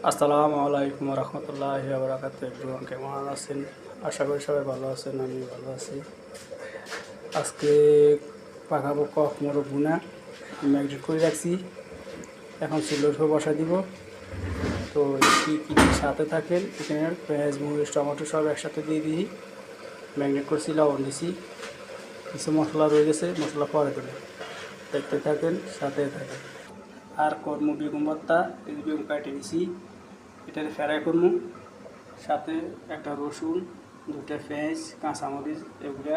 আসসালামু আলাইকুম রহমতুল্লাহি ওয়া বারাকাতুহু। everyone কেমন আছেন? আশা করি সবাই ভালো আছেন, আমি ভালো আছি। আজকে পাকাবো কক মোরগ ভুনা ম্যারিনেট করে রাখছি, এখন চুলোর উপর বসা দিব। তো কী কী সাথে থাকেন, এখানে পেঁয়াজ মরিচ টমেটো সব একসাথে দিয়ে দিই, ম্যারিনেট করছি, লবণ দিছি, কিছু মশলা রয়ে গেছে, মশলা পরে দেবো। দেখতে থাকেন, সাথে থাকেন। আর কর্ম বেগুন ভর্তা, এই বেগুন কাটে নিছি, এটাতে ফ্রাই করবো, সাথে একটা রসুন, দুটা পেঁয়াজ, কাঁচামরিচ, এগুলা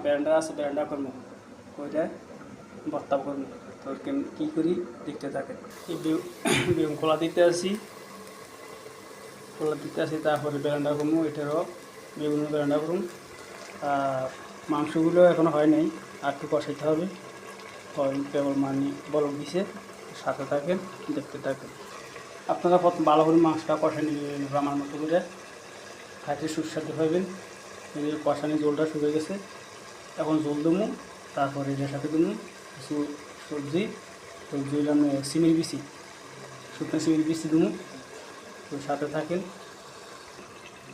ব্যান্ডা আছে, ব্যান্ডা করবো, ওইটা ভর্তা করবো। তো কী করি দেখতে থাকে। এই বেগুন খোলা দিতে আসি, তারপরে ব্যান্ডা করবো, এটারও বেগুনের ব্যান্ডা করুন। আর মাংসগুলো এখনও হয় নাই, আর একটু কষাইতে হবে, কেবল বলক দিছে। সাথে থাকেন, দেখতে থাকেন। আপনারা প্রথম ভালো করে মাংসটা কষানি নেবেন আমার মতো করে, খাইতে সুস্বাদু পাবেন। এই কষানি জলটা শুকে গেছে, এখন জল দেবো, তারপরে এটার সাথে দেবো কিছু সবজি দিলাম, সিমের বিচি, শুকনো সিমের বিচি দেবো। তো সাথে থাকেন।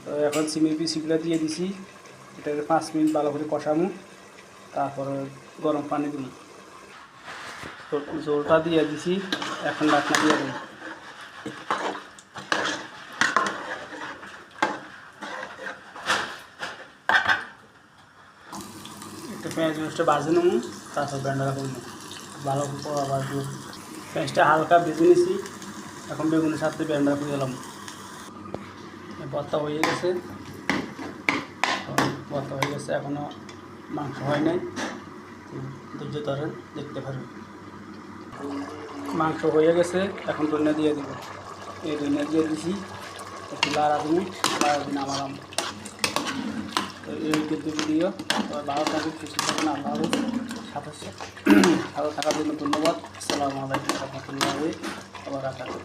তো এখন সিমের বিচিগুলো দিয়ে দিছি, এটাকে 5 মিনিট ভালো করে কষাবো, তারপরে গরম পানি দেবো। তো জলটা দিয়ে দিছি, এখন ঢাকনা দিয়ে দেবো। একটা পেঁয়াজ মরিচটা ভাজে নেবো, তারপর ব্যান্ডা করবো, ভালো করে ভাজবো। পেঁয়াজটা হালকা ভেজে নিছি, এখন বেগুনের সাথে ব্যান্ডা করে দিলাম। ভর্তা হয়ে গেছে, এখনও মাংস হয় নাই, ধৈর্য ধরেন, দেখতে পারেন। মাংস হয়ে গেছে, এখন ধনিয়া দিয়ে দিব। এই ধনিয়া দিয়ে দিছি, একটু লাড়া দিন নামালাম। তো এই কিন্তু ভিডিও ভালো থাকুন, সুস্থ থাকুন, আল্লাহ হাফেজ। সাথে থাকার জন্য ধন্যবাদ। আসসালামু আলাইকুম রহমতুল্লাহি ওয়া বারাকাতুহু।